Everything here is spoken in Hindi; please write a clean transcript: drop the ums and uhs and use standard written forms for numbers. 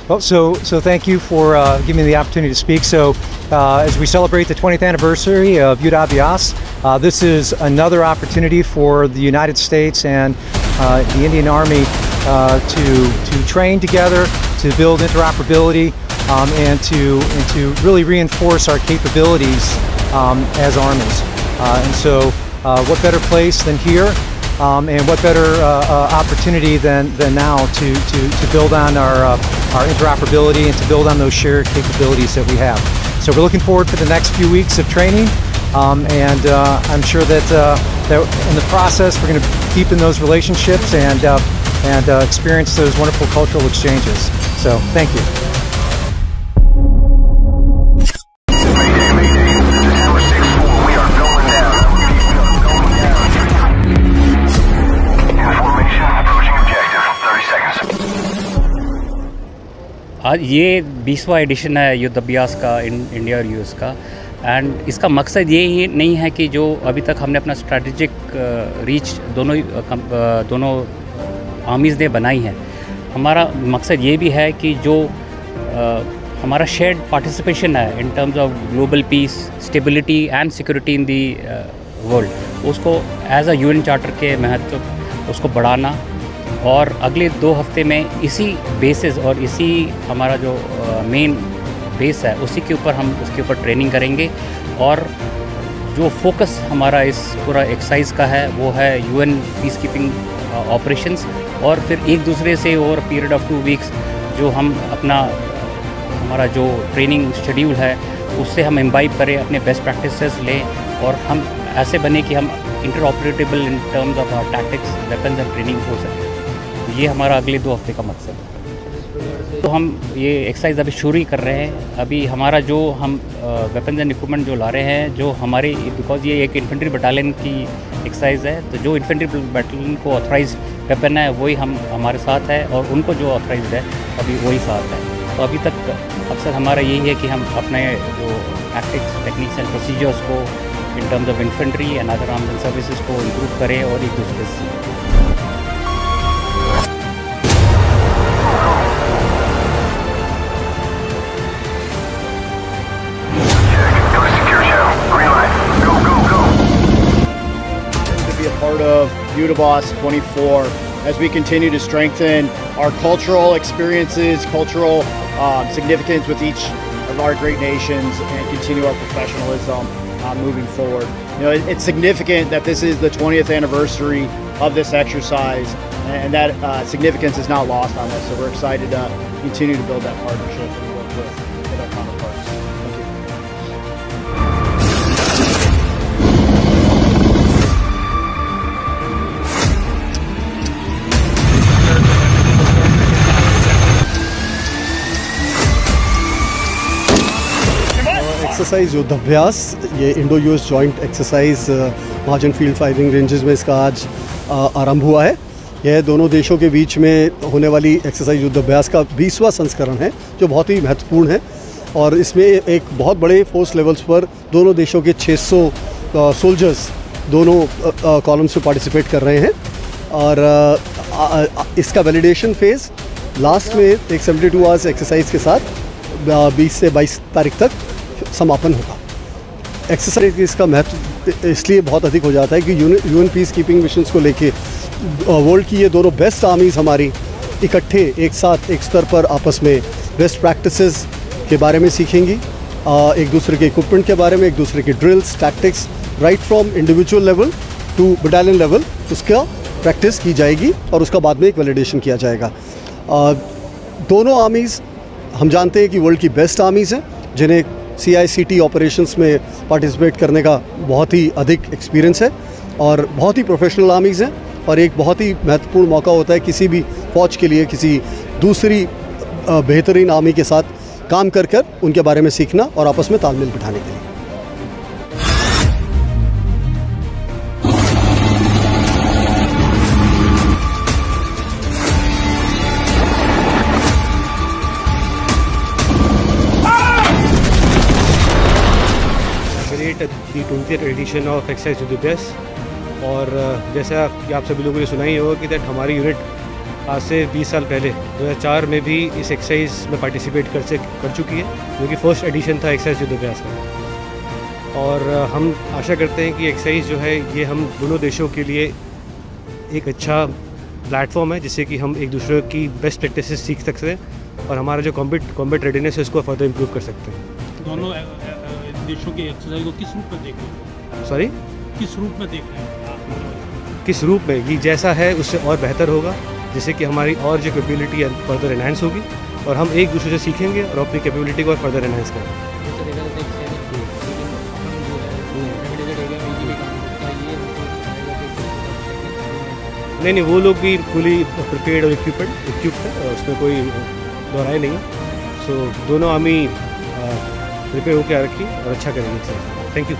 Well, so thank you for giving me the opportunity to speak. So, as we celebrate the 20th anniversary of Yudha Abhyas, this is another opportunity for the United States and the Indian Army to train together, to build interoperability, and to really reinforce our capabilities as armies. And so, what better place than here? And what better opportunity than now to build on our interoperability and to build on those shared capabilities that we have. So we're looking forward to the next few weeks of training, and I'm sure that in the process we're going to deepen those relationships and experience those wonderful cultural exchanges. So thank you. आज ये 20वां एडिशन है युद्ध अभ्यास का इंडिया और यूएस का, एंड इसका मकसद ये ही नहीं है कि जो अभी तक हमने अपना स्ट्रैटेजिक रीच दोनों आर्मीज़ ने बनाई है, हमारा मकसद ये भी है कि जो हमारा शेयर्ड पार्टिसिपेशन है इन terms of global piece, stability and security in the world, उसको एज अ यूएन चार्टर के महत्व उसको बढ़ाना, और अगले 2 हफ्ते में इसी बेसिस और इसी हमारा जो मेन बेस है उसी के ऊपर हम उसके ऊपर ट्रेनिंग करेंगे। और जो फोकस हमारा इस पूरा एक्सरसाइज का है वो है यूएन पीस कीपिंग ऑपरेशंस, और फिर एक दूसरे से ओवर पीरियड ऑफ 2 वीक्स जो हम अपना हमारा जो ट्रेनिंग शेड्यूल है उससे हम इम्बाइब करें, अपने बेस्ट प्रैक्टिसेस लें और हम ऐसे बने कि हम interoperable in terms of our tactics, weapons and training हो सके। ये हमारा अगले 2 हफ्ते का मकसद है। तो हम ये एक्सरसाइज अभी शुरू ही कर रहे हैं। अभी हमारा जो हम वेपन्स एंड इक्विपमेंट जो ला रहे हैं, जो हमारे बिकॉज ये एक इन्फेंट्री बटालियन की एक्सरसाइज है, तो जो इन्फेंट्री बटालियन को ऑथराइज वेपन है वही हमारे साथ है, और उनको जो ऑथराइज है अभी वही साथ है। तो अभी तक अक्सर हमारा यही है कि हम अपने जो टैक्टिक्स, टेक्निक्स एंड प्रोसीजर्स को इन terms of infantry and other armed and services को इम्प्रूव करें और एक दूसरे से part of Yudha 24 as we continue to strengthen our cultural experiences, cultural significance with each of our great nations, and continue our professionalism moving forward. You know, it's significant that this is the 20th anniversary of this exercise, and that significance is not lost on us. So we're excited to continue to build that partnership and work with our counterparts. Thank you. Exercise युद्धाभ्यास, ये इंडो यूएस जॉइंट एक्सरसाइज महाजन फील्ड फायरिंग रेंजेस में इसका आज आरंभ हुआ है। यह दोनों देशों के बीच में होने वाली एक्सरसाइज युद्धाभ्यास का 20वां संस्करण है, जो बहुत ही महत्वपूर्ण है। और इसमें एक बहुत बड़े फोर्स लेवल्स पर दोनों देशों के 600 सोल्जर्स दोनों कॉलम्स में पार्टिसिपेट कर रहे हैं। और इसका वैलिडेशन फेज़ लास्ट में एक 72 आवर्स एक्सरसाइज के साथ 20 से 22 तारीख तक समापन होगा। एक्सरसाइज इसका महत्व इसलिए बहुत अधिक हो जाता है कि यूएन पीस कीपिंग मिशंस को लेके वर्ल्ड की ये दोनों बेस्ट आर्मीज़ हमारी इकट्ठे एक साथ एक स्तर पर आपस में बेस्ट प्रैक्टिसेस के बारे में सीखेंगी, एक दूसरे के इक्विपमेंट के बारे में, एक दूसरे के drills, tactics, right from individual level to battalion level उसका प्रैक्टिस की जाएगी और उसका बाद में एक वैलिडेशन किया जाएगा। दोनों आर्मीज़ हम जानते हैं कि वर्ल्ड की बेस्ट आर्मीज़ हैं, जिन्हें CICT ऑपरेशंस में पार्टिसिपेट करने का बहुत ही अधिक एक्सपीरियंस है और बहुत ही प्रोफेशनल आर्मीज़ हैं। और एक बहुत ही महत्वपूर्ण मौका होता है किसी भी फ़ौज के लिए किसी दूसरी बेहतरीन आर्मी के साथ काम कर उनके बारे में सीखना और आपस में तालमेल बिठाने के लिए। The 20th addition of exercise युद्धाभ्यास। और जैसा कि आप सभी लोगों ने सुना ही होगा कि दैट हमारी यूनिट आज से 20 साल पहले 2004 में भी इस एक्सरसाइज में पार्टिसिपेट कर चुकी है, जो कि फर्स्ट एडिशन था एक्सरसाइज युद्धाभ्यास का। और हम आशा करते हैं कि एक्सरसाइज जो है ये हम दोनों देशों के लिए एक अच्छा प्लेटफॉर्म है, जिससे कि हम एक दूसरे की बेस्ट प्रैक्टिसेस सीख सकते हैं और हमारा जो कॉम्बैट रेडीनेस है उसको फर्दर इम्प्रूव कर सकते हैं। दोनों देशों की एक्सरसाइज को किस रूप में देख रहे हैं? सॉरी, किस रूप में देख रहे हैं? किस रूप में? ये जैसा है उससे और बेहतर होगा, जिससे कि हमारी और जो कैपेबिलिटी है फर्दर एनहांस होगी और हम एक दूसरे से सीखेंगे और अपनी कैपेबिलिटी को और फर्दर एनहांस करेंगे। नहीं, वो लोग भी फुली प्रिपेयर्ड और इक्विप्ड है, उसमें कोई दोहराई नहीं है। सो दोनों आर्मी प्रिपेयर होकर रखी और अच्छा करेंगे। Thank you.